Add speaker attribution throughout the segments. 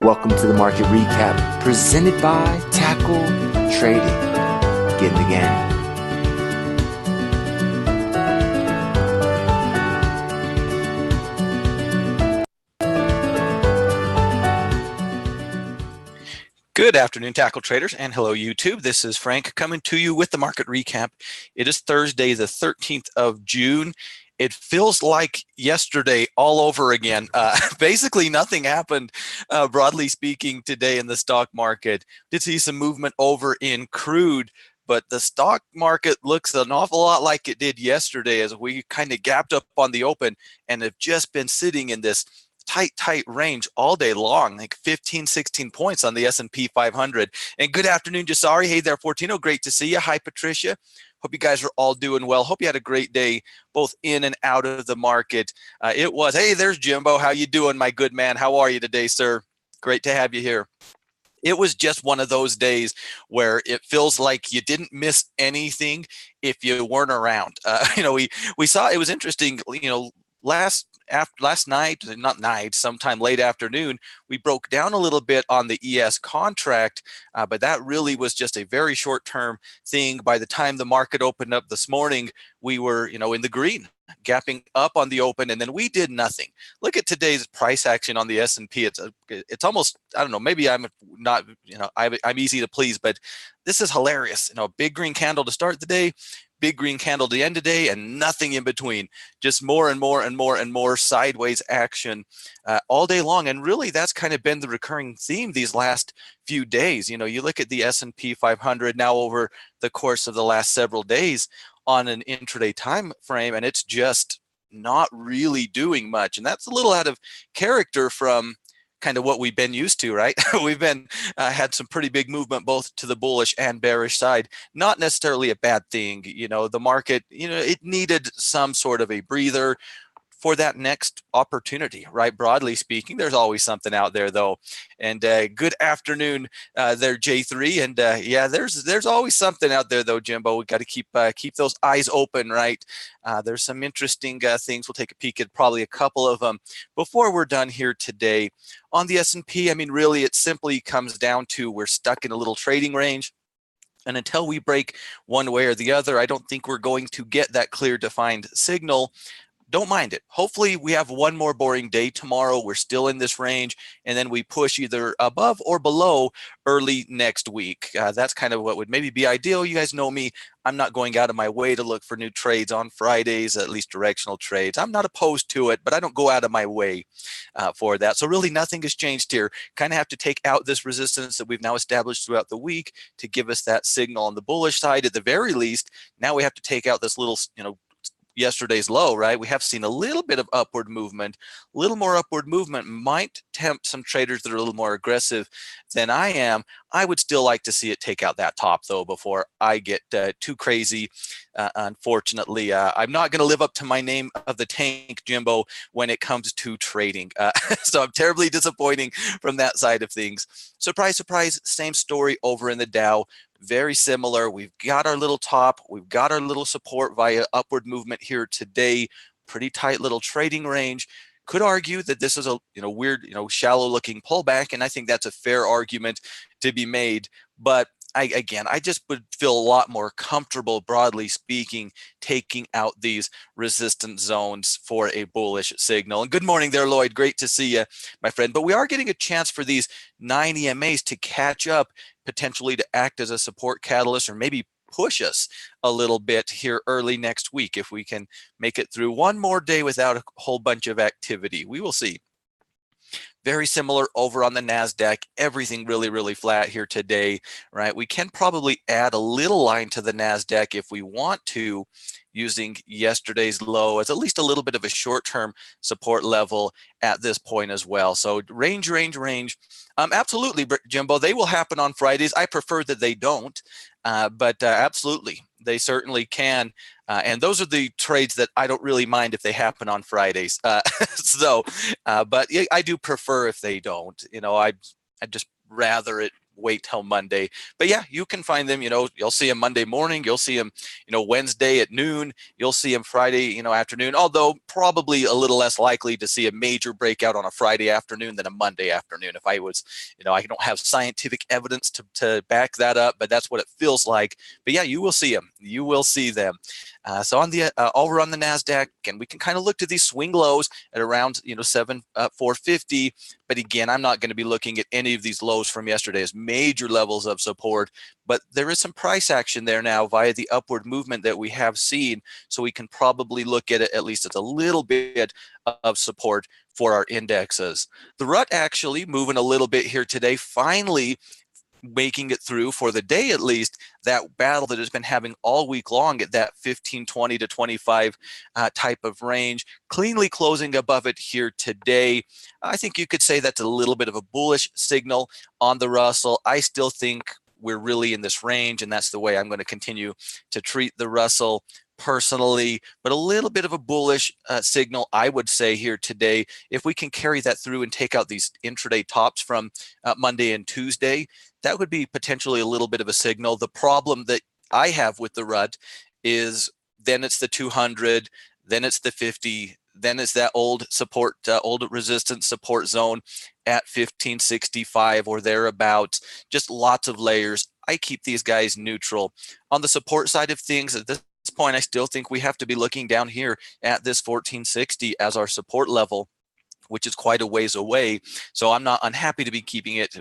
Speaker 1: Welcome to the market recap presented by Tackle Trading. Get in the game.
Speaker 2: Good afternoon, Tackle Traders, and hello, YouTube. This is Frank coming to you with the market recap. It is Thursday, the 13th of June. It feels like yesterday all over again. Basically, nothing happened, broadly speaking, today in the stock market. Did see some movement over in crude, but the stock market looks an awful lot like it did yesterday as we kind of gapped up on the open and have just been sitting in this tight range all day long, like 15, 16 points on the S&P 500. And good afternoon, Jasari. Hey there, Fortino. Great to see you. Hi, Patricia. Hope you guys are all doing well. Hope you had a great day, both in and out of the market. Hey, there's Jimbo. How you doing, my good man? How are you today, sir? Great to have you here. It was just one of those days where it feels like you didn't miss anything if you weren't around. We saw, it was interesting, last night, sometime late afternoon, we broke down a little bit on the ES contract, but that really was just a very short-term thing. By the time the market opened up this morning, we were, in the green, gapping up on the open, and then we did nothing. Look at today's price action on the S&P. It's almost, I don't know, maybe I'm not, I'm easy to please, but this is hilarious. Big green candle to start the day, big green candle to end of day, and nothing in between. Just more and more sideways action all day long. And really, that's kind of been the recurring theme these last few days. You look at the S&P 500 now over the course of the last several days on an intraday time frame, and it's just not really doing much. And that's a little out of character from kind of what we've been used to, right? We've been had some pretty big movement both to the bullish and bearish side. Not necessarily a bad thing. The market, it needed some sort of a breather for that next opportunity, right? Broadly speaking, there's always something out there, though. And good afternoon there, J3. And yeah, there's always something out there, though, Jimbo. We got to keep those eyes open, right? There's some interesting things. We'll take a peek at probably a couple of them before we're done here today. On the S&P, I mean, really, it simply comes down to we're stuck in a little trading range. And until we break one way or the other, I don't think we're going to get that clear defined signal. Don't mind it. Hopefully we have one more boring day tomorrow. We're still in this range, and then we push either above or below early next week. That's kind of what would maybe be ideal. You guys know me. I'm not going out of my way to look for new trades on Fridays, at least directional trades. I'm not opposed to it, but I don't go out of my way for that. So really nothing has changed here. Kind of have to take out this resistance that we've now established throughout the week to give us that signal on the bullish side. At the very least, now we have to take out this little, yesterday's low, right? We have seen a little bit of upward movement. A little more upward movement might tempt some traders that are a little more aggressive than I am. I would still like to see it take out that top, though, before I get too crazy. Unfortunately, I'm not going to live up to my name of the tank, Jimbo, when it comes to trading. So I'm terribly disappointing from that side of things. Surprise, surprise, same story over in the Dow. Very similar. We've got our little top. We've got our little support via upward movement here today. Pretty tight little trading range. Could argue that this is a weird, shallow looking pullback, and I think that's a fair argument to be made. But I just would feel a lot more comfortable, broadly speaking, taking out these resistance zones for a bullish signal. And good morning there, Lloyd. Great to see you, my friend. But we are getting a chance for these 9 EMAs to catch up, potentially to act as a support catalyst or maybe push us a little bit here early next week if we can make it through one more day without a whole bunch of activity. We will see. Very similar over on the NASDAQ. Everything really flat here today, right? We can probably add a little line to the NASDAQ if we want to, using yesterday's low as at least a little bit of a short-term support level at this point as well. So range. Absolutely, Jimbo, they will happen on Fridays. I prefer that they don't, but absolutely, they certainly can. And those are the trades that I don't really mind if they happen on Fridays. But I do prefer if they don't. I'd just rather it wait till Monday. But yeah, you can find them, you'll see them Monday morning, you'll see them, Wednesday at noon, you'll see them Friday, afternoon, although probably a little less likely to see a major breakout on a Friday afternoon than a Monday afternoon. If I was, I don't have scientific evidence to back that up, but that's what it feels like. But yeah, you will see them. You will see them. So on the over on the NASDAQ, and we can kind of look to these swing lows at around 450. But again, I'm not going to be looking at any of these lows from yesterday as major levels of support. But there is some price action there now via the upward movement that we have seen. So we can probably look at it at least as a little bit of support for our indexes. The RUT actually moving a little bit here today, finally making it through for the day at least that battle that has been having all week long at that 1520 to 25 type of range, cleanly closing above it here today. I think you could say that's a little bit of a bullish signal on the Russell. I still think we're really in this range, and that's the way I'm going to continue to treat the Russell personally, but a little bit of a bullish signal, I would say, here today. If we can carry that through and take out these intraday tops from Monday and Tuesday, that would be potentially a little bit of a signal. The problem that I have with the RUT is then it's the 200, then it's the 50, then it's that old support, old resistance support zone at 1565 or thereabouts. Just lots of layers. I keep these guys neutral. On the support side of things, at this point, I still think we have to be looking down here at this 1460 as our support level, which is quite a ways away. So I'm not unhappy to be keeping it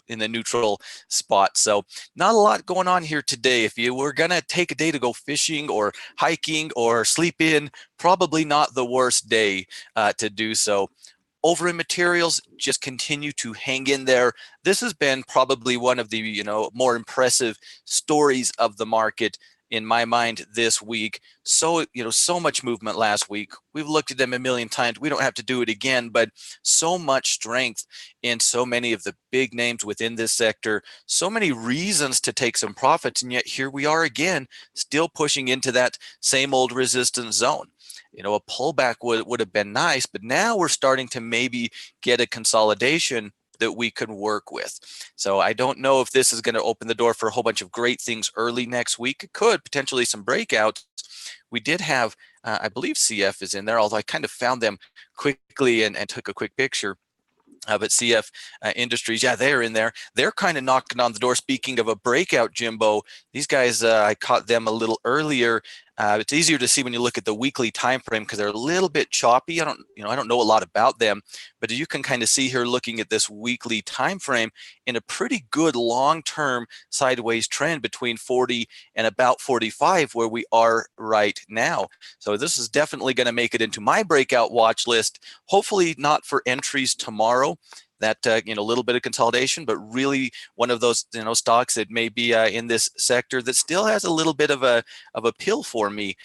Speaker 2: in the neutral spot. So not a lot going on here today. If you were going to take a day to go fishing or hiking or sleep in, probably not the worst day to do so. Over in materials, just continue to hang in there. This has been probably one of the more impressive stories of the market in my mind this week. So so much movement last week. We've looked at them a million times. We don't have to do it again, but so much strength in so many of the big names within this sector, so many reasons to take some profits, and yet here we are again, still pushing into that same old resistance zone. A pullback would have been nice, but now we're starting to maybe get a consolidation that we can work with. So I don't know if this is going to open the door for a whole bunch of great things early next week. It could potentially some breakouts. We did have, I believe CF is in there, although I kind of found them quickly and took a quick picture. But CF Industries, yeah, they're in there. They're kind of knocking on the door. Speaking of a breakout, Jimbo, these guys, I caught them a little earlier. It's easier to see when you look at the weekly time frame because they're a little bit choppy. I don't know a lot about them, but you can kind of see here looking at this weekly time frame in a pretty good long-term sideways trend between 40 and about 45 where we are right now. So this is definitely going to make it into my breakout watch list. Hopefully not for entries tomorrow. That a little bit of consolidation, but really one of those stocks that may be in this sector that still has a little bit of a appeal for me.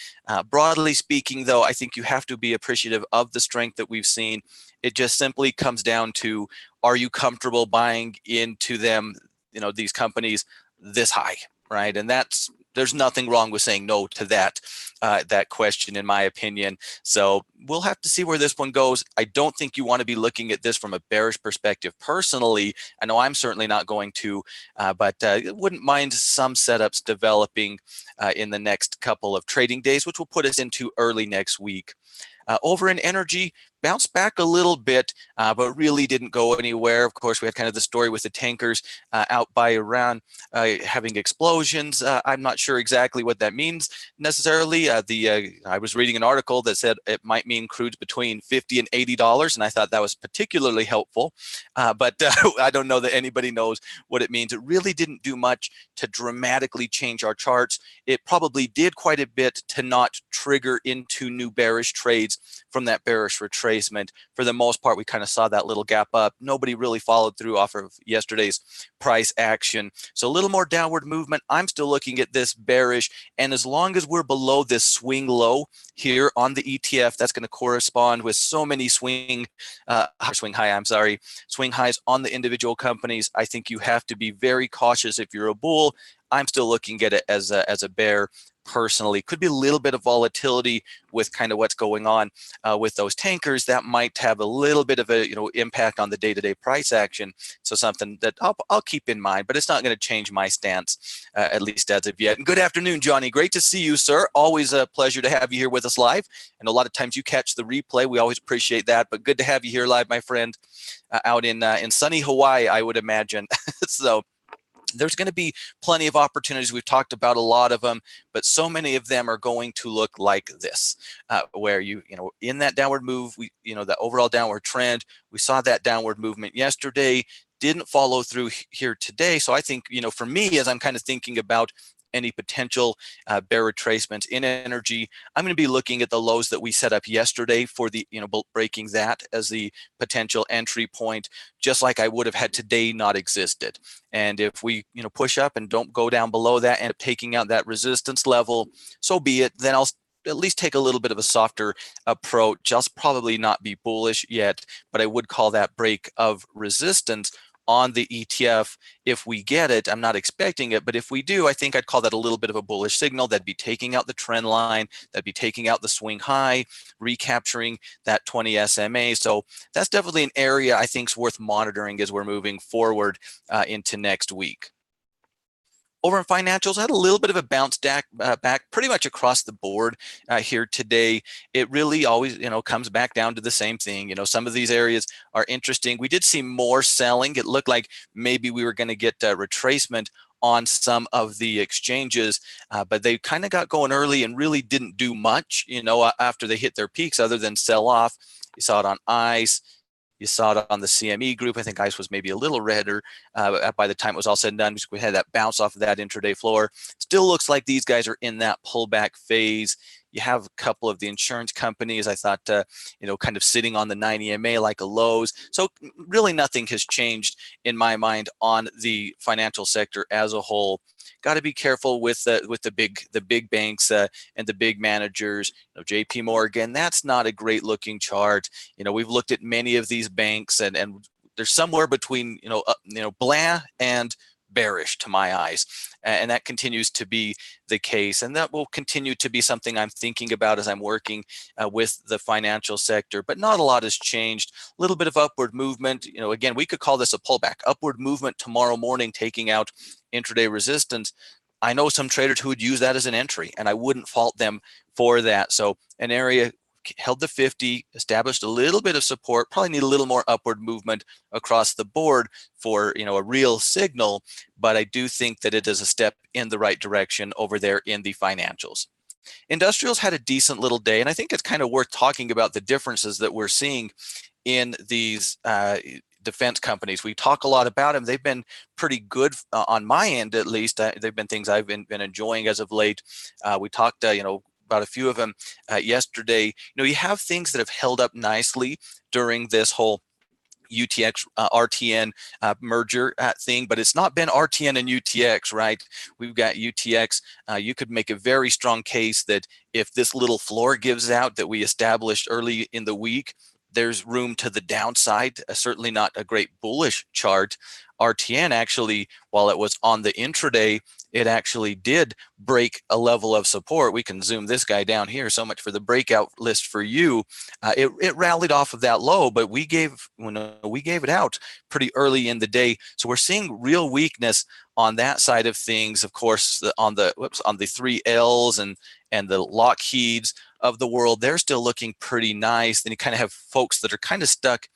Speaker 2: Broadly speaking, though, I think you have to be appreciative of the strength that we've seen. It just simply comes down to, are you comfortable buying into them, these companies this high, right? And there's nothing wrong with saying no to that question, in my opinion. So we'll have to see where this one goes. I don't think you want to be looking at this from a bearish perspective. Personally, I know I'm certainly not going to, but wouldn't mind some setups developing in the next couple of trading days, which will put us into early next week. Over in energy, bounced back a little bit, but really didn't go anywhere. Of course, we had kind of the story with the tankers out by Iran having explosions. I'm not sure exactly what that means necessarily. I was reading an article that said it might mean crude's between $50 and $80, and I thought that was particularly helpful. But I don't know that anybody knows what it means. It really didn't do much to dramatically change our charts. It probably did quite a bit to not trigger into new bearish trades from that bearish retracement. For the most part, we kind of saw that little gap up. Nobody really followed through off of yesterday's price action. So a little more downward movement. I'm still looking at this bearish. And as long as we're below this swing low here on the ETF, that's going to correspond with so many swing highs on the individual companies. I think you have to be very cautious if you're a bull. I'm still looking at it as a bear personally. Could be a little bit of volatility with kind of what's going on with those tankers. That might have a little bit of a impact on the day-to-day price action. So something that I'll keep in mind, but it's not going to change my stance, at least as of yet. And good afternoon, Johnny. Great to see you, sir. Always a pleasure to have you here with us live. And a lot of times you catch the replay. We always appreciate that. But good to have you here live, my friend, out in sunny Hawaii, I would imagine. So there's going to be plenty of opportunities. We've talked about a lot of them, but so many of them are going to look like this, where in that downward move, the overall downward trend, we saw that downward movement yesterday, didn't follow through here today. So I think, for me, as I'm kind of thinking about any potential bear retracements in energy, I'm going to be looking at the lows that we set up yesterday for the, breaking that as the potential entry point, just like I would have had today not existed. And if we, push up and don't go down below that and taking out that resistance level, so be it. Then I'll at least take a little bit of a softer approach. I'll probably not be bullish yet, but I would call that break of resistance on the ETF. If we get it, I'm not expecting it, but if we do, I think I'd call that a little bit of a bullish signal. That'd be taking out the trend line, that'd be taking out the swing high, recapturing that 20 SMA. So that's definitely an area I think is worth monitoring as we're moving forward into next week. Over in financials, I had a little bit of a bounce back pretty much across the board here today. It really always, comes back down to the same thing. Some of these areas are interesting. We did see more selling. It looked like maybe we were going to get retracement on some of the exchanges, but they kind of got going early and really didn't do much, after they hit their peaks other than sell off. You saw it on ICE. You saw it on the CME group. I think ICE was maybe a little redder by the time it was all said and done, because we had that bounce off of that intraday floor. Still looks like these guys are in that pullback phase. You have a couple of the insurance companies, I thought, kind of sitting on the 90 MA like a Lowe's. So really nothing has changed in my mind on the financial sector as a whole. Got to be careful with the big banks and the big managers. JP Morgan, that's not a great looking chart. We've looked at many of these banks, and they're somewhere between blah and bearish to my eyes, and that continues to be the case, and that will continue to be something I'm thinking about as I'm working with the financial sector. But not a lot has changed. A little bit of upward movement. Again, we could call this a pullback. Upward movement tomorrow morning, taking out intraday resistance. I know some traders who would use that as an entry, and I wouldn't fault them for that. So an area held the 50, established a little bit of support, probably need a little more upward movement across the board for a real signal, but I do think that it is a step in the right direction over there in the financials. Industrials had a decent little day, and I think it's kind of worth talking about the differences that we're seeing in these defense companies. We talk a lot about them. They've been pretty good on my end, at least. They've been things I've been enjoying as of late. We talked, about a few of them yesterday. You have things that have held up nicely during this whole UTX RTN merger thing, but it's not been RTN and UTX, right? We've got UTX. You could make a very strong case that if this little floor gives out that we established early in the week, there's room to the downside. Certainly not a great bullish chart. RTN actually, while it was on the intraday, it actually did break a level of support. We can zoom this guy down here. So much for the breakout list for you. It rallied off of that low, but we gave it out pretty early in the day. So we're seeing real weakness on that side of things. Of course, on the 3Ls and the Lockheeds of the world, they're still looking pretty nice. Then you kind of have folks that are kind of stuck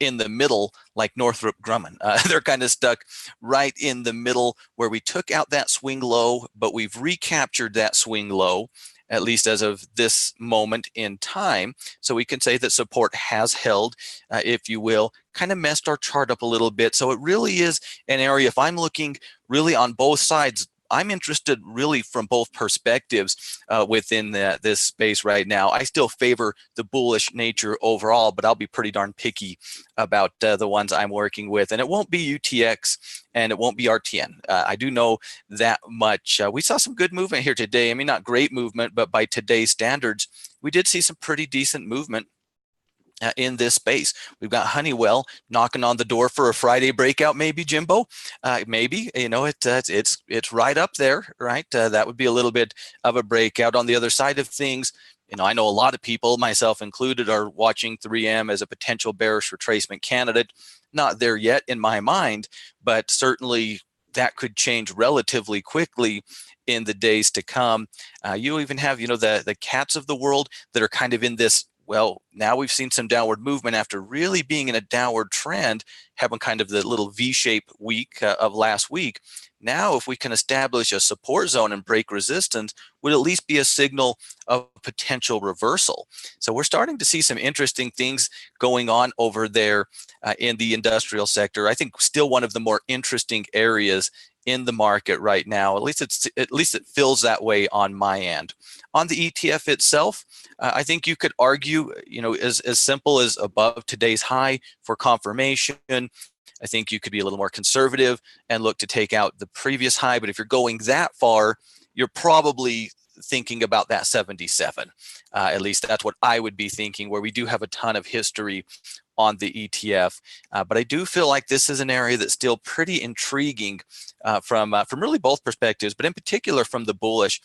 Speaker 2: in the middle, like Northrop Grumman. They're kind of stuck right in the middle where we took out that swing low, but we've recaptured that swing low, at least as of this moment in time. So we can say that support has held, if you will, kind of messed our chart up a little bit. So it really is an area, if I'm looking really on both sides, I'm interested really from both perspectives within this space right now. I still favor the bullish nature overall, but I'll be pretty darn picky about the ones I'm working with. And it won't be UTX and it won't be RTN. I do know that much. We saw some good movement here today. I mean, not great movement, but by today's standards, we did see some pretty decent movement in this space. We've got Honeywell knocking on the door for a Friday breakout, maybe, Jimbo. Maybe, it's right up there, right? That would be a little bit of a breakout. On the other side of things, I know a lot of people, myself included, are watching 3M as a potential bearish retracement candidate. Not there yet in my mind, but certainly that could change relatively quickly in the days to come. You even have, the cats of the world that are kind of in this. Well, now we've seen some downward movement after really being in a downward trend, having kind of the little V-shaped week of last week. Now, if we can establish a support zone and break resistance, would at least be a signal of potential reversal. So we're starting to see some interesting things going on over there in the industrial sector. I think still one of the more interesting areas in the market right now. At least it feels that way on my end. On the ETF itself, I think you could argue, as simple as above today's high for confirmation. I think you could be a little more conservative and look to take out the previous high. But if you're going that far, you're probably thinking about that 77. At least that's what I would be thinking, where we do have a ton of history on the ETF. But I do feel like this is an area that's still pretty intriguing from really both perspectives, but in particular from the bullish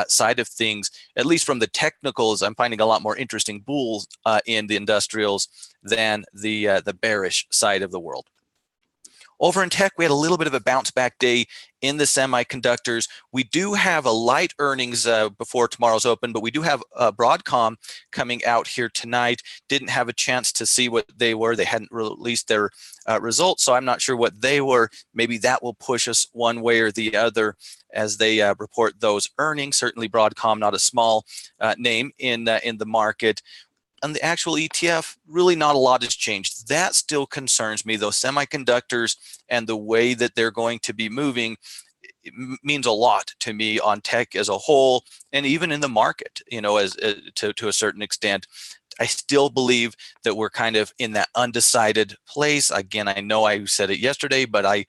Speaker 2: side of things. At least from the technicals, I'm finding a lot more interesting bulls in the industrials than the bearish side of the world. Over in tech, we had a little bit of a bounce back day in the semiconductors. We do have a light earnings before tomorrow's open, but we do have Broadcom coming out here tonight. Didn't have a chance to see what they were. They hadn't released their results, so I'm not sure what they were. Maybe that will push us one way or the other as they report those earnings. Certainly Broadcom, not a small name in the market. On the actual ETF, really not a lot has changed. That still concerns me, though. Semiconductors and the way that they're going to be moving means a lot to me on tech as a whole, and even in the market, as to a certain extent. I still believe that we're kind of in that undecided place. Again, I know I said it yesterday, but I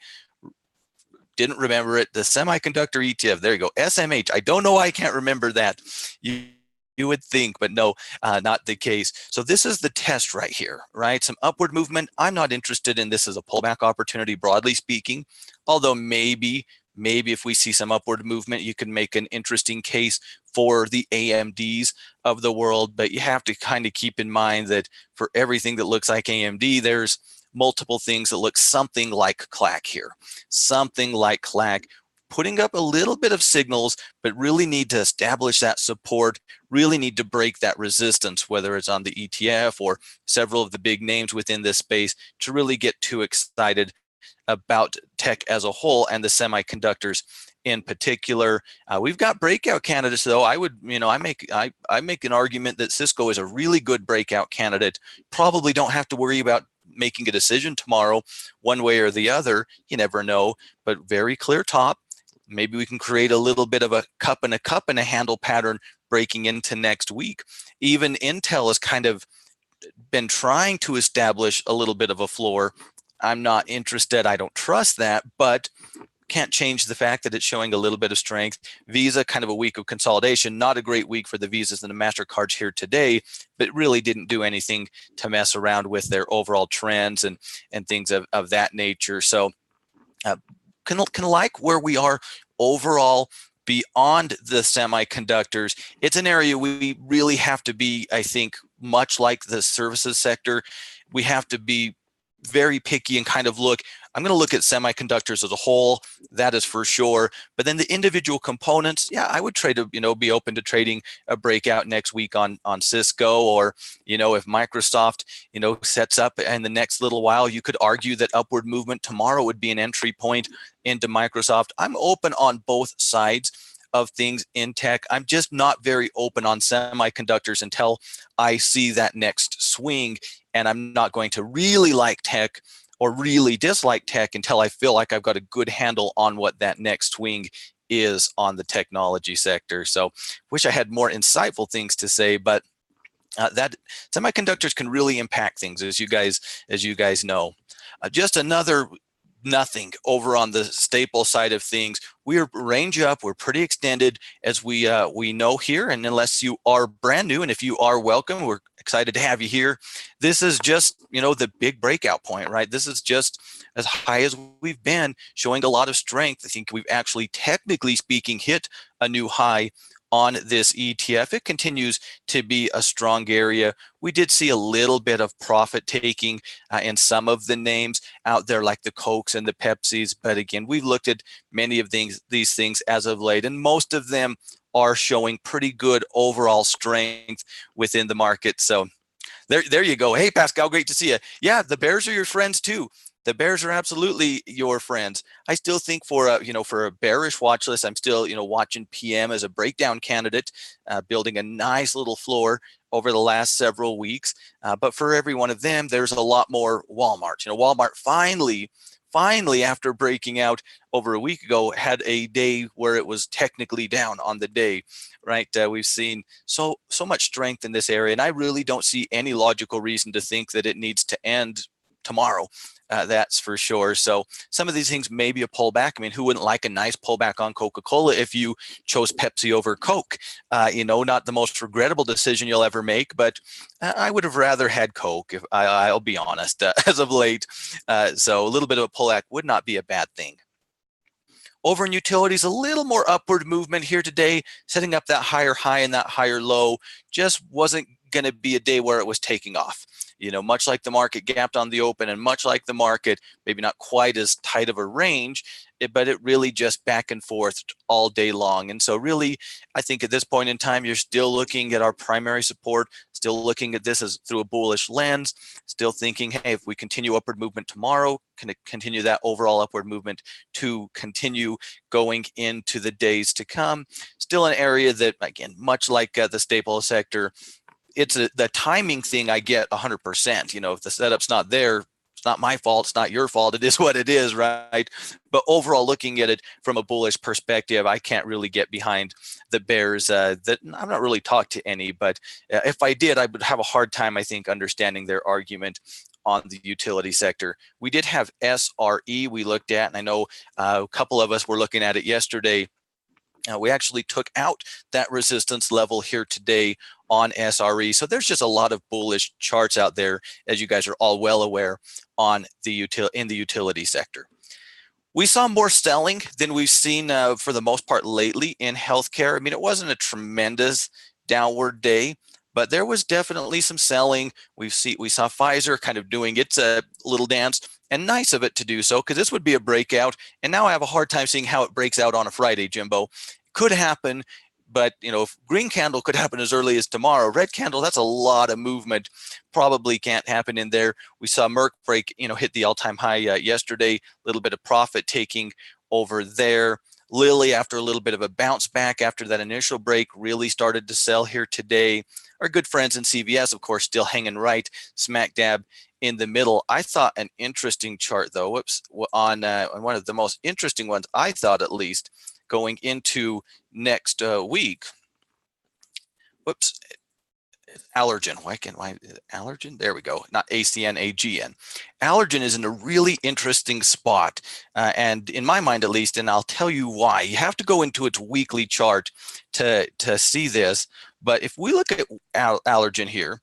Speaker 2: didn't remember it. The semiconductor ETF, there you go, SMH. I don't know why I can't remember that. You would think, but no, not the case. So this is the test right here, right? Some upward movement. I'm not interested in this as a pullback opportunity, broadly speaking, although maybe if we see some upward movement, you can make an interesting case for the AMDs of the world. But you have to kind of keep in mind that for everything that looks like AMD, there's multiple things that look something like CLAC here, something like CLAC, putting up a little bit of signals, but really need to establish that support, really need to break that resistance, whether it's on the ETF or several of the big names within this space, to really get too excited about tech as a whole and the semiconductors in particular. We've got breakout candidates, though. I make an argument that Cisco is a really good breakout candidate. Probably don't have to worry about making a decision tomorrow one way or the other. You never know, but very clear top. Maybe we can create a little bit of a cup and a handle pattern breaking into next week. Even Intel has kind of been trying to establish a little bit of a floor. I'm not interested. I don't trust that, but can't change the fact that it's showing a little bit of strength. Visa, kind of a week of consolidation. Not a great week for the Visas and the MasterCards here today, but really didn't do anything to mess around with their overall trends and things of that nature. So can like where we are overall beyond the semiconductors. It's an area we really have to be, I think, much like the services sector, we have to be very picky and kind of look. I'm going to look at semiconductors as a whole, that is for sure. But then the individual components, yeah, I would trade, be open to trading a breakout next week on Cisco, or, if Microsoft, sets up in the next little while, you could argue that upward movement tomorrow would be an entry point into Microsoft. I'm open on both sides of things in tech. I'm just not very open on semiconductors until I see that next swing, and I'm not going to really like tech or really dislike tech until I feel like I've got a good handle on what that next swing is on the technology sector. So wish I had more insightful things to say, but that semiconductors can really impact things, as you guys know. Just another nothing over on the staple side of things. We're range up. We're pretty extended, as we know here. And unless you are brand new, and if you are, welcome. We're excited to have you here. This is just, the big breakout point, right? This is just as high as we've been, showing a lot of strength. I think we've actually, technically speaking, hit a new high on this ETF. It continues to be a strong area. We did see a little bit of profit taking in some of the names out there, like the Cokes and the Pepsis. But again, we've looked at many of these things as of late, and most of them are showing pretty good overall strength within the market. So there you go. Hey, Pascal, great to see you. Yeah, the bears are your friends too. The bears are absolutely your friends. I still think for a bearish watch list, I'm still watching PM as a breakdown candidate, building a nice little floor over the last several weeks. But for every one of them, there's a lot more Walmart. Walmart finally, after breaking out over a week ago, had a day where it was technically down on the day, right? We've seen so much strength in this area, and I really don't see any logical reason to think that it needs to end tomorrow. That's for sure. So some of these things may be a pullback. I mean, who wouldn't like a nice pullback on Coca-Cola if you chose Pepsi over Coke? Not the most regrettable decision you'll ever make, but I would have rather had Coke, if I'll be honest, as of late. So a little bit of a pullback would not be a bad thing. Over in utilities, a little more upward movement here today, setting up that higher high and that higher low. Just wasn't going to be a day where it was taking off. Much like the market gapped on the open, and much like the market, maybe not quite as tight of a range, but it really just back and forth all day long. And so really, I think at this point in time, you're still looking at our primary support, still looking at this as through a bullish lens, still thinking, hey, if we continue upward movement tomorrow, can it continue that overall upward movement to continue going into the days to come? Still an area that, again, much like the staple sector, it's the timing thing. I get 100%. If the setup's not there, it's not my fault. It's not your fault. It is what it is, right? But overall, looking at it from a bullish perspective, I can't really get behind the bears. That I've not really talked to any, but if I did, I would have a hard time, I think, understanding their argument on the utility sector. We did have SRE we looked at, and I know a couple of us were looking at it yesterday. We actually took out that resistance level here today on SRE. So there's just a lot of bullish charts out there, as you guys are all well aware, on the in the utility sector. We saw more selling than we've seen for the most part lately in healthcare. I mean, it wasn't a tremendous downward day, but there was definitely some selling. We saw Pfizer kind of doing its little dance, and nice of it to do so, because this would be a breakout. And now I have a hard time seeing how it breaks out on a Friday, Jimbo. Could happen, but if green candle could happen as early as tomorrow, red candle, that's a lot of movement. Probably can't happen in there. We saw Merck hit the all-time high yesterday. A little bit of profit taking over there. Lilly, after a little bit of a bounce back after that initial break, really started to sell here today. Our good friends in CVS, of course, still hanging right smack dab in the middle. I thought an interesting chart, though, on one of the most interesting ones, I thought at least, going into next week. Allergen. Why Allergen? There we go. Not ACN, AGN. Allergen is in a really interesting spot, and in my mind at least, and I'll tell you why. You have to go into its weekly chart to see this. But if we look at Allergen here,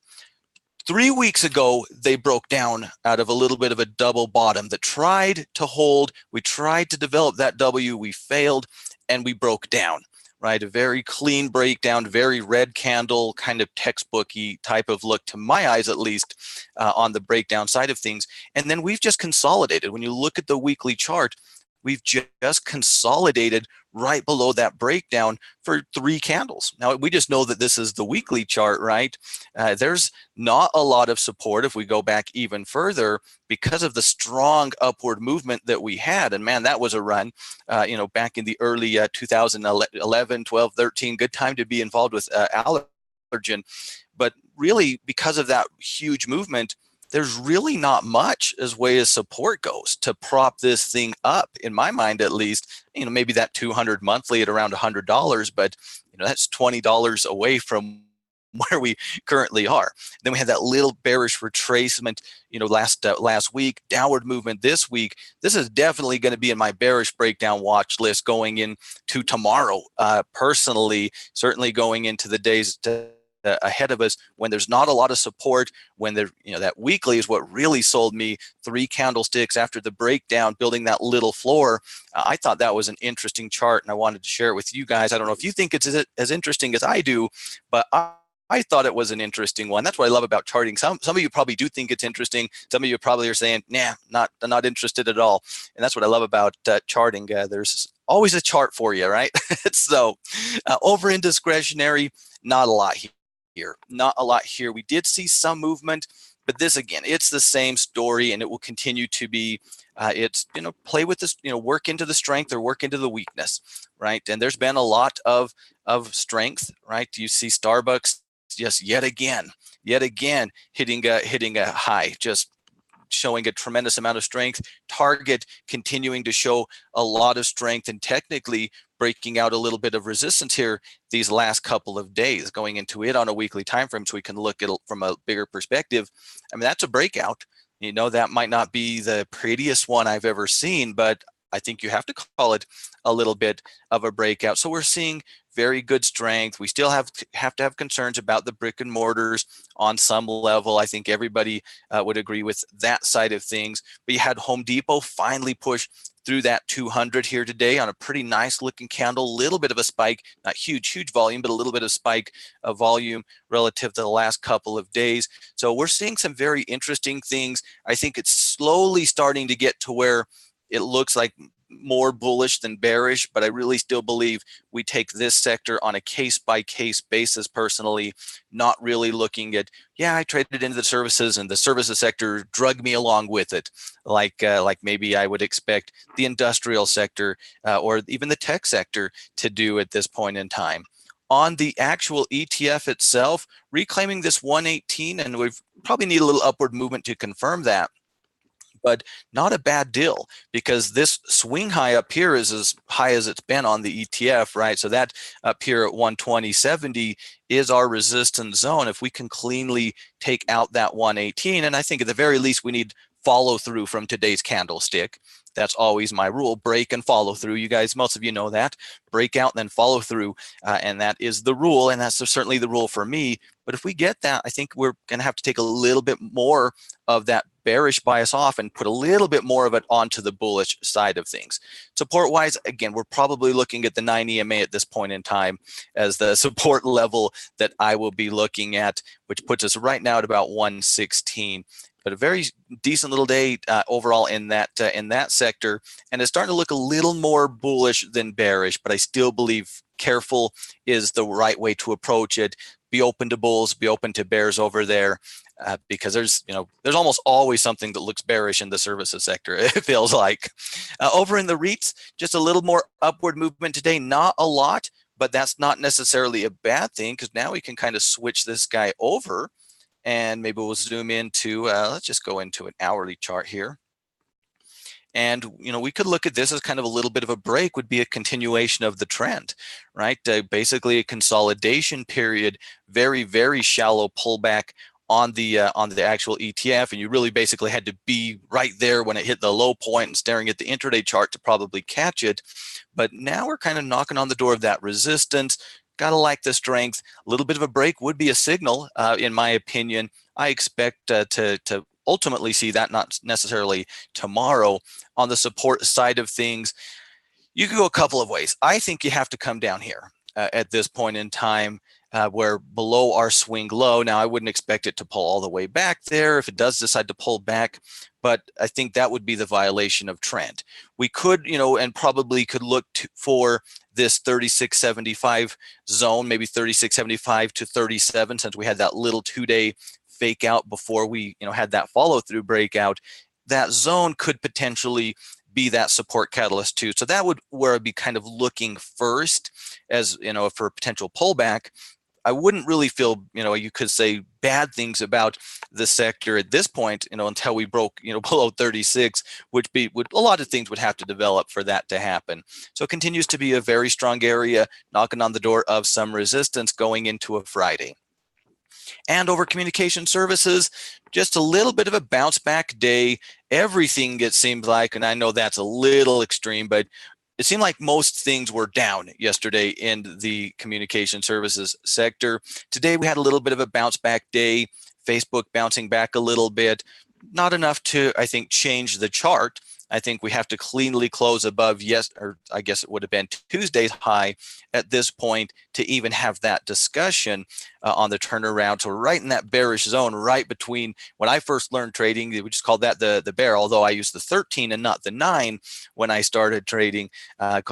Speaker 2: 3 weeks ago, they broke down out of a little bit of a double bottom that tried to hold. We tried to develop that W. We failed, and we broke down, right? A very clean breakdown, very red candle, kind of textbooky type of look, to my eyes at least, on the breakdown side of things. And then we've just consolidated. When you look at the weekly chart, we've just consolidated right below that breakdown for 3 candles. Now, we just know that this is the weekly chart, right? There's not a lot of support if we go back even further because of the strong upward movement that we had. And man, that was a run, back in the early 2011, 12, 13. Good time to be involved with Allergen. But really, because of that huge movement, there's really not much as way as support goes to prop this thing up, in my mind at least. Maybe that 200 monthly at around $100, but that's $20 away from where we currently are. Then we had that little bearish retracement, last week, downward movement this week. This is definitely going to be in my bearish breakdown watch list going into tomorrow. Personally, certainly going into the days ahead of us, when there's not a lot of support, when there, that weekly is what really sold me. 3 candlesticks after the breakdown, building that little floor. I thought that was an interesting chart, and I wanted to share it with you guys. I don't know if you think it's as interesting as I do, but I thought it was an interesting one. That's what I love about charting. Some of you probably do think it's interesting. Some of you probably are saying, nah, not interested at all. And that's what I love about charting. There's always a chart for you, right? So over in discretionary, not a lot here. Not a lot here. We did see some movement, but this, again, it's the same story, and it will continue to be. It's, play with this, work into the strength or work into the weakness, right? And there's been a lot of strength, right? You see Starbucks just yet again hitting a high, just showing a tremendous amount of strength. Target continuing to show a lot of strength, and technically breaking out a little bit of resistance here these last couple of days, going into it on a weekly time frame so we can look at it from a bigger perspective. I mean, that's a breakout. That might not be the prettiest one I've ever seen, but I think you have to call it a little bit of a breakout. So we're seeing very good strength. We still have to have concerns about the brick and mortars on some level. I think everybody would agree with that side of things. But you had Home Depot finally push through that 200 here today on a pretty nice looking candle, little bit of a spike, not huge volume, but a little bit of spike of volume relative to the last couple of days. So we're seeing some very interesting things. I think it's slowly starting to get to where it looks like more bullish than bearish, but I really still believe we take this sector on a case-by-case basis personally, not really looking at, I traded into the services and the services sector drug me along with it, like maybe I would expect the industrial sector or even the tech sector to do at this point in time. On the actual ETF itself, reclaiming this 118, and we probably need a little upward movement to confirm that. But not a bad deal, because this swing high up here is as high as it's been on the ETF, right? So that up here at 120.70 is our resistance zone. If we can cleanly take out that 118, and I think at the very least we need follow through from today's candlestick. That's always my rule: break and follow through. You guys, most of you know that. Break out and then follow through, and that is the rule, and that's certainly the rule for me. But if we get that, I think we're going to have to take a little bit more of that bearish bias off and put a little bit more of it onto the bullish side of things. Support-wise, again, we're probably looking at the 9 EMA at this point in time as the support level that I will be looking at, which puts us right now at about 116. But a very decent little day overall in that sector, and it's starting to look a little more bullish than bearish. But I still believe careful is the right way to approach it. Be open to bulls, be open to bears over there, because there's almost always something that looks bearish in the services sector. It feels like over in the REITs, just a little more upward movement today. Not a lot, but that's not necessarily a bad thing, because now we can kind of switch this guy over. And maybe we'll zoom into, let's just go into an hourly chart here. And, we could look at this as kind of a little bit of a break, would be a continuation of the trend, right? Basically a consolidation period, very, very shallow pullback on the actual ETF. And you really basically had to be right there when it hit the low point and staring at the intraday chart to probably catch it. But now we're kind of knocking on the door of that resistance. Gotta like the strength. A little bit of a break would be a signal, in my opinion. I expect to ultimately see that, not necessarily tomorrow. On the support side of things, you could go a couple of ways. I think you have to come down here at this point in time, where below our swing low. Now, I wouldn't expect it to pull all the way back there if it does decide to pull back, but I think that would be the violation of trend. We could, and probably could look for this 36.75 zone, maybe 36.75 to 37, since we had that little 2-day fake out before we, had that follow through breakout. That zone could potentially be that support catalyst too. So that would where I'd be kind of looking first, as for a potential pullback. I wouldn't really feel, you could say bad things about the sector at this point, until we broke, below 36, a lot of things would have to develop for that to happen. So it continues to be a very strong area, knocking on the door of some resistance going into a Friday. And over communication services, just a little bit of a bounce back day. Everything, it seems like, and I know that's a little extreme, but it seemed like most things were down yesterday in the communication services sector. Today, we had a little bit of a bounce back day. Facebook bouncing back a little bit, not enough to, I think, change the chart. I think we have to cleanly close above or I guess it would have been Tuesday's high at this point to even have that discussion on the turnaround. So we're right in that bearish zone, right between when I first learned trading, we just called that the bear, although I used the 13 and not the 9 when I started trading,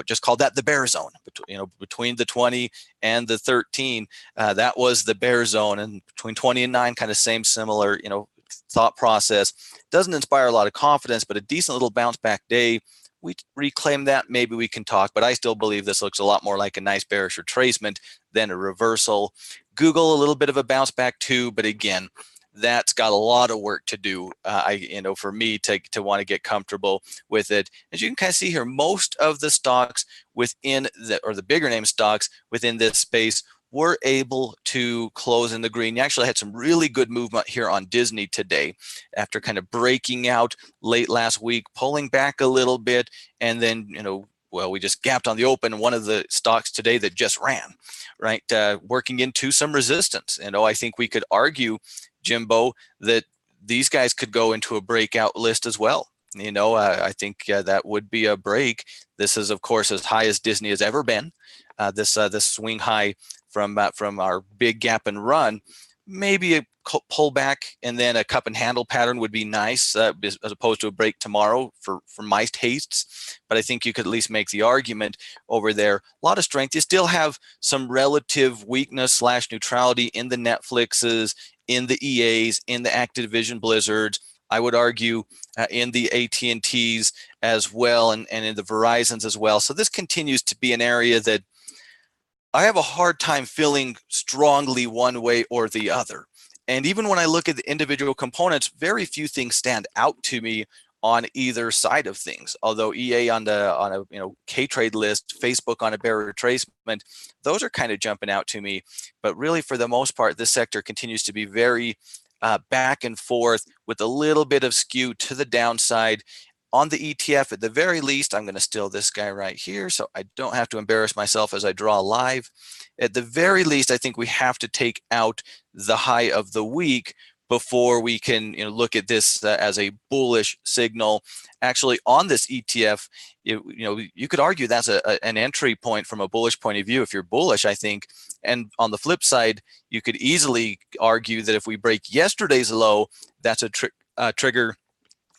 Speaker 2: just called that the bear zone. Between the 20 and the 13, that was the bear zone, and between 20 and 9, kind of similar, thought process. Doesn't inspire a lot of confidence, but a decent little bounce back day. We reclaim that, maybe we can talk, but I still believe this looks a lot more like a nice bearish retracement than a reversal. Google, a little bit of a bounce back too, but again, that's got a lot of work to do, for me to want to get comfortable with it. As you can kind of see here, most of the stocks within the bigger name stocks within this space were able to close in the green. You actually had some really good movement here on Disney today after kind of breaking out late last week, pulling back a little bit, and then, we just gapped on the open. One of the stocks today that just ran, right, working into some resistance. And I think we could argue, Jimbo, that these guys could go into a breakout list as well. I think that would be a break. This is, of course, as high as Disney has ever been. This swing high from our big gap and run. Maybe a pullback and then a cup and handle pattern would be nice, as opposed to a break tomorrow for my tastes. But I think you could at least make the argument over there. A lot of strength. You still have some relative weakness / neutrality in the Netflixes, in the EAs, in the Activision Blizzards. I would argue in the AT&Ts as well, and in the Verizons as well. So this continues to be an area that I have a hard time feeling strongly one way or the other. And even when I look at the individual components, very few things stand out to me on either side of things. Although EA on a K-Trade list, Facebook on a bear retracement, those are kind of jumping out to me. But really, for the most part, this sector continues to be very back and forth with a little bit of skew to the downside. On the ETF, at the very least, I'm going to steal this guy right here so I don't have to embarrass myself as I draw live. At the very least, I think we have to take out the high of the week before we can look at this as a bullish signal. Actually, on this ETF, you could argue that's an entry point from a bullish point of view if you're bullish, I think. And on the flip side, you could easily argue that if we break yesterday's low, that's a trigger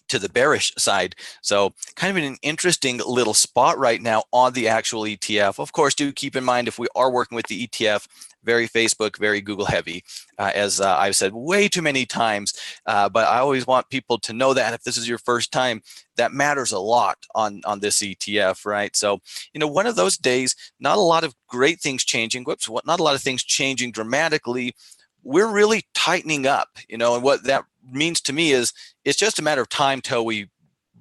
Speaker 2: to the bearish side. So kind of in an interesting little spot right now on the actual ETF. Of course, do keep in mind, if we are working with the ETF, very Facebook, very Google heavy, as I've said way too many times. But I always want people to know that if this is your first time, that matters a lot on this ETF, right? So, one of those days, not a lot of great things changing. Not a lot of things changing dramatically. We're really tightening up, and what that means to me is it's just a matter of time till we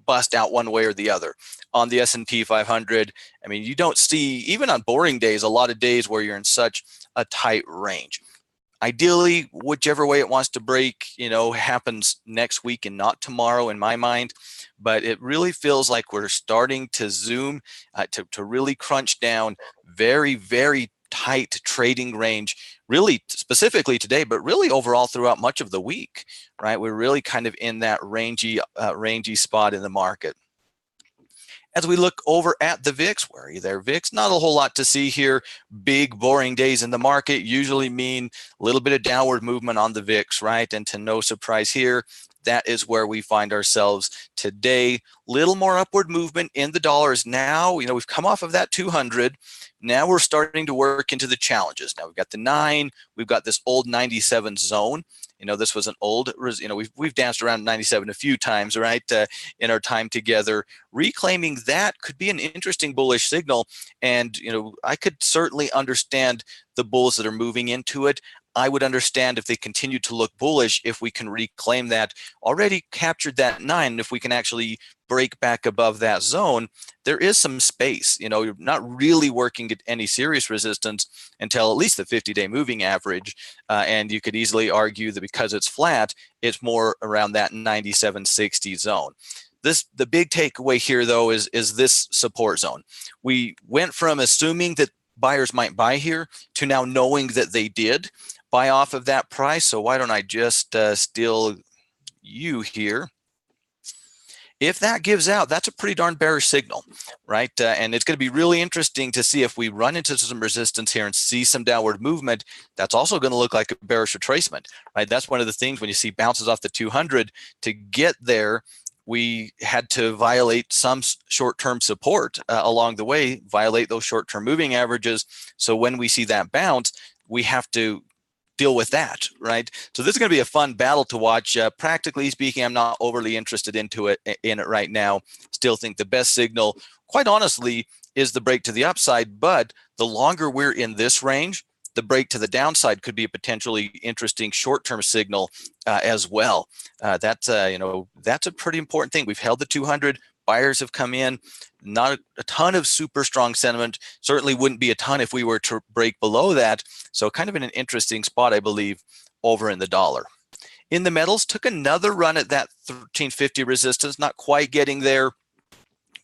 Speaker 2: bust out one way or the other. On the S&P 500, I mean, you don't see, even on boring days, a lot of days where you're in such a tight range. Ideally, whichever way it wants to break, happens next week and not tomorrow in my mind. But it really feels like we're starting to zoom, to really crunch down very, very tight trading range, really specifically today, but really overall throughout much of the week, right? We're really kind of in that rangy spot in the market. As we look over at the VIX, where are you there, VIX? Not a whole lot to see here. Big, boring days in the market usually mean a little bit of downward movement on the VIX, right? And to no surprise here, that is where we find ourselves today. Little more upward movement in the dollars now. We've come off of that 200. Now we're starting to work into the challenges. Now we've got the 9. We've got this old 97 zone. This was an old, we've danced around 97 a few times, right, in our time together. Reclaiming that could be an interesting bullish signal. And, I could certainly understand the bulls that are moving into it. I would understand if they continue to look bullish, if we can reclaim that, already captured that 9, if we can actually break back above that zone, there is some space. You're not really working at any serious resistance until at least the 50-day moving average. And you could easily argue that because it's flat, it's more around that 97.60 zone. The big takeaway here, though, is this support zone. We went from assuming that buyers might buy here to now knowing that they did buy off of that price. So why don't I just steal you here? If that gives out, that's a pretty darn bearish signal, right? And it's going to be really interesting to see if we run into some resistance here and see some downward movement. That's also going to look like a bearish retracement, right? That's one of the things when you see bounces off the 200 to get there. We had to violate some short-term support along the way, violate those short-term moving averages. So when we see that bounce, we have to deal with that, right? So this is going to be a fun battle to watch. Practically speaking, I'm not overly interested in it right now. Still think the best signal, quite honestly, is the break to the upside. But the longer we're in this range, the break to the downside could be a potentially interesting short-term signal as well. That's a pretty important thing. We've held the 200. Buyers have come in. Not a ton of super strong sentiment. Certainly wouldn't be a ton if we were to break below that. So kind of in an interesting spot, I believe, over in the dollar. In the metals, took another run at that 1350 resistance, not quite getting there.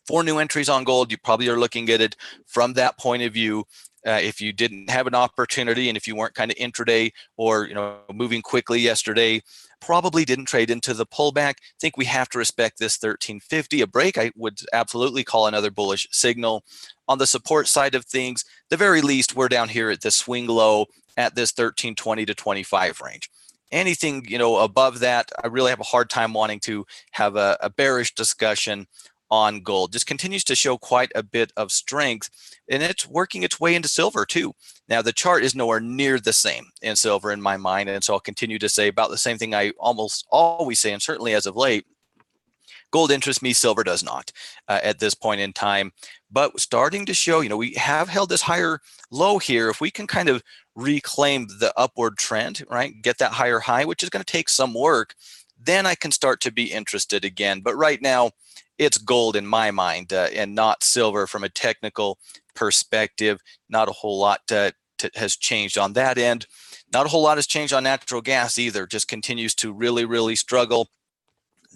Speaker 2: 4 new entries on gold. You probably are looking at it from that point of view. If you didn't have an opportunity and if you weren't kind of intraday or moving quickly yesterday, probably didn't trade into the pullback. I think we have to respect this 1350. A break I would absolutely call another bullish signal. On the support side of things, the very least, we're down here at the swing low at this 1320 to 25 range. Anything above that, I really have a hard time wanting to have a bearish discussion on gold. Just continues to show quite a bit of strength, and it's working its way into silver too. Now the chart is nowhere near the same in silver in my mind, and so I'll continue to say about the same thing I almost always say, and certainly as of late. Gold interests me, silver does not at this point in time, but starting to show, we have held this higher low here. If we can kind of reclaim the upward trend, right, get that higher high, which is going to take some work, then I can start to be interested again. But right now, it's gold in my mind and not silver from a technical perspective. Not a whole lot has changed on that end. Not a whole lot has changed on natural gas either. Just continues to really, really struggle.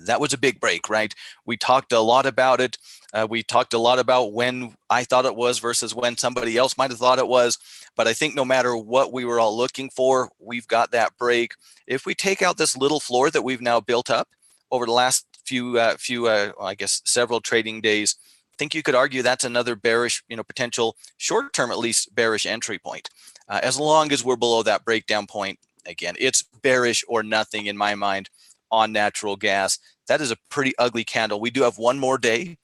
Speaker 2: That was a big break, right? We talked a lot about it. We talked a lot about when I thought it was versus when somebody else might have thought it was. But I think no matter what we were all looking for, we've got that break. If we take out this little floor that we've now built up over the last I guess several trading days, I think you could argue that's another bearish, potential short-term at least bearish entry point. As long as we're below that breakdown point, again, it's bearish or nothing in my mind on natural gas. That is a pretty ugly candle. We do have one more day,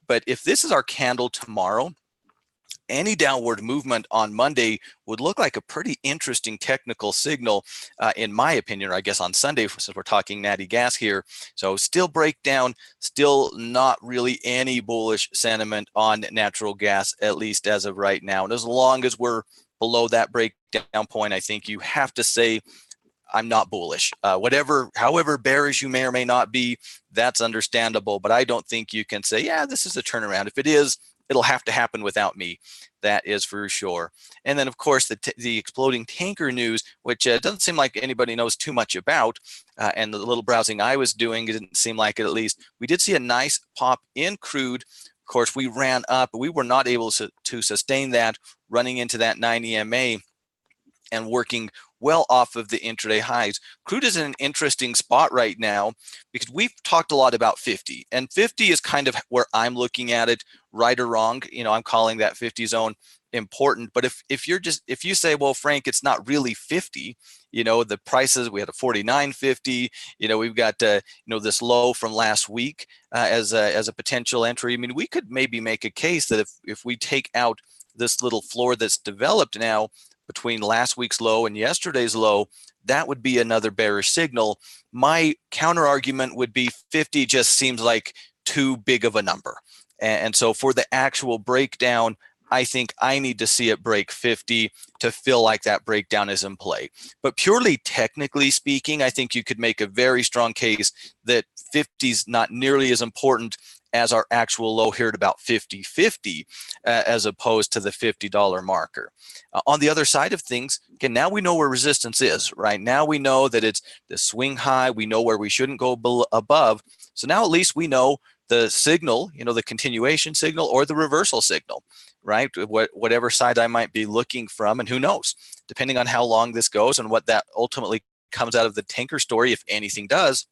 Speaker 2: but if this is our candle tomorrow, any downward movement on Monday would look like a pretty interesting technical signal, in my opinion, or I guess on Sunday, since we're talking natty gas here. So still breakdown, still not really any bullish sentiment on natural gas, at least as of right now. And as long as we're below that breakdown point, I think you have to say, I'm not bullish. However bearish you may or may not be, that's understandable. But I don't think you can say, yeah, this is a turnaround. If it is, it'll have to happen without me. That is for sure. And then, of course, the exploding tanker news, which doesn't seem like anybody knows too much about. And the little browsing I was doing, it didn't seem like it, at least. We did see a nice pop in crude. Of course, we ran up, but we were not able to sustain that, running into that 9 EMA and working well off of the intraday highs. Crude is in an interesting spot right now because we've talked a lot about 50, and 50 is kind of where I'm looking at it, right or wrong. I'm calling that 50 zone important. But if you say, well, Frank, it's not really 50, the prices, we had a 49.50, we've got this low from last week as a potential entry. I mean, we could maybe make a case that if we take out this little floor that's developed now between last week's low and yesterday's low, that would be another bearish signal. My counter argument would be 50 just seems like too big of a number. And so for the actual breakdown, I think I need to see it break 50 to feel like that breakdown is in play. But purely technically speaking, I think you could make a very strong case that 50 is not nearly as important as our actual low here at about 50.50 as opposed to the $50 marker. On the other side of things, again, now we know where resistance is, right? Now we know that it's the swing high. We know where we shouldn't go above. So now at least we know the signal, the continuation signal or the reversal signal, right? Whatever side I might be looking from, and who knows, depending on how long this goes and what that ultimately comes out of the tanker story, if anything does,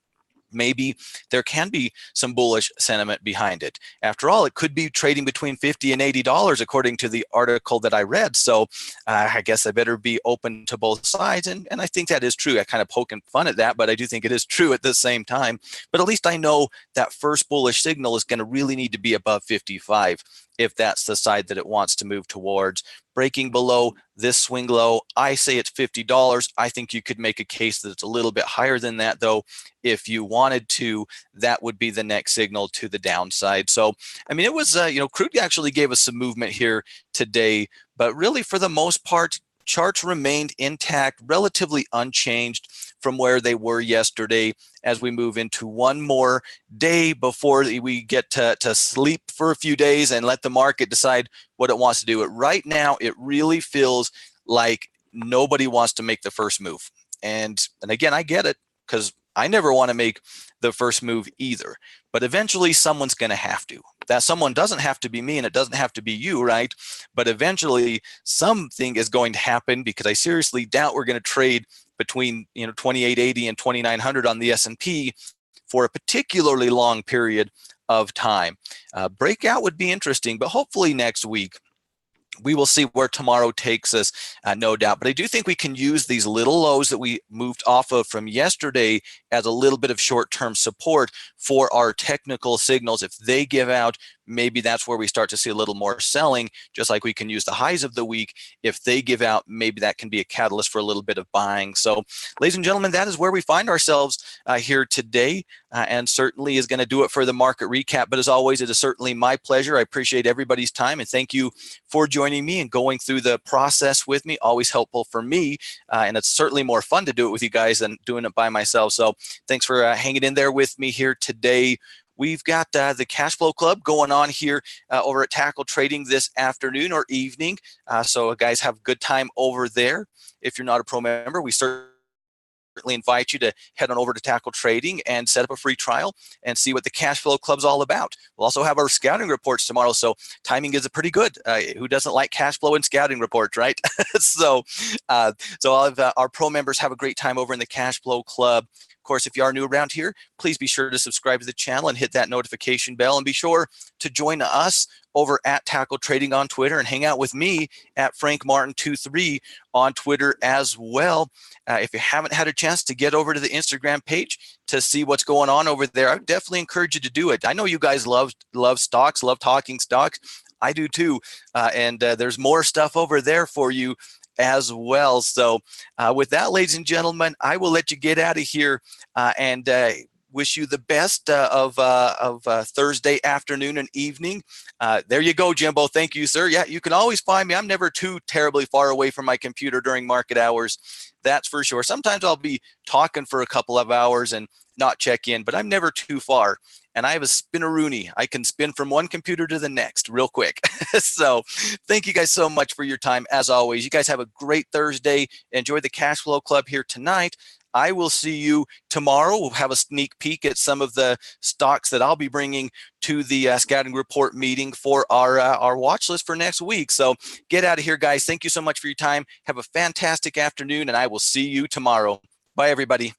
Speaker 2: maybe there can be some bullish sentiment behind it. After all, it could be trading between $50 and $80 according to the article that I read. So I guess I better be open to both sides. And I think that is true. I kind of poking fun at that, but I do think it is true at the same time. But at least I know that first bullish signal is going to really need to be above 55 if that's the side that it wants to move towards. Breaking below this swing low, I say it's $50. I think you could make a case that it's a little bit higher than that, though. If you wanted to, that would be the next signal to the downside. So, I mean, it was, crude actually gave us some movement here today, but really for the most part, charts remained intact, relatively unchanged from where they were yesterday as we move into one more day before we get to sleep for a few days and let the market decide what it wants to do. Right now, it really feels like nobody wants to make the first move. And again, I get it, because I never want to make the first move either. But eventually someone's going to have to. That someone doesn't have to be me, and it doesn't have to be you, right? But eventually something is going to happen, because I seriously doubt we're going to trade between 2880 and 2900 on the S&P for a particularly long period of time. Breakout would be interesting, but hopefully next week we will see where tomorrow takes us, no doubt. But I do think we can use these little lows that we moved off of from yesterday as a little bit of short-term support for our technical signals. If they give out, maybe that's where we start to see a little more selling, just like we can use the highs of the week. If they give out, maybe that can be a catalyst for a little bit of buying. So, ladies and gentlemen, that is where we find ourselves here today, and certainly is going to do it for the market recap. But as always, it is certainly my pleasure. I appreciate everybody's time, and thank you for joining me and going through the process with me. Always helpful for me, and it's certainly more fun to do it with you guys than doing it by myself. So thanks for hanging in there with me here today. We've got the Cash Flow Club going on here over at Tackle Trading this afternoon or evening. So guys, have a good time over there. If you're not a pro member, we certainly invite you to head on over to Tackle Trading and set up a free trial and see what the Cash Flow Club's all about. We'll also have our scouting reports tomorrow, so timing is pretty good. Who doesn't like cash flow and scouting reports, right? So all of our pro members have a great time over in the Cash Flow Club. Of course, if you are new around here, please be sure to subscribe to the channel and hit that notification bell, and be sure to join us over at Tackle Trading on Twitter and hang out with me at Frank Martin23 on Twitter as well. If you haven't had a chance to get over to the Instagram page to see what's going on over there, I would definitely encourage you to do it. I know you guys love stocks, love talking stocks. I do too. And there's more stuff over there for you as well. So with that, ladies and gentlemen, I will let you get out of here and wish you the best of Thursday afternoon and evening. There you go, Jimbo. Thank you, sir. Yeah, you can always find me. I'm never too terribly far away from my computer during market hours. That's for sure. Sometimes I'll be talking for a couple of hours and not check in, but I'm never too far. And I have a spinneroonie. I can spin from one computer to the next real quick. So thank you guys so much for your time. As always, you guys have a great Thursday. Enjoy the Cash Flow Club here tonight. I will see you tomorrow. We'll have a sneak peek at some of the stocks that I'll be bringing to the scouting report meeting for our watch list for next week. So get out of here, guys. Thank you so much for your time. Have a fantastic afternoon, and I will see you tomorrow. Bye, everybody.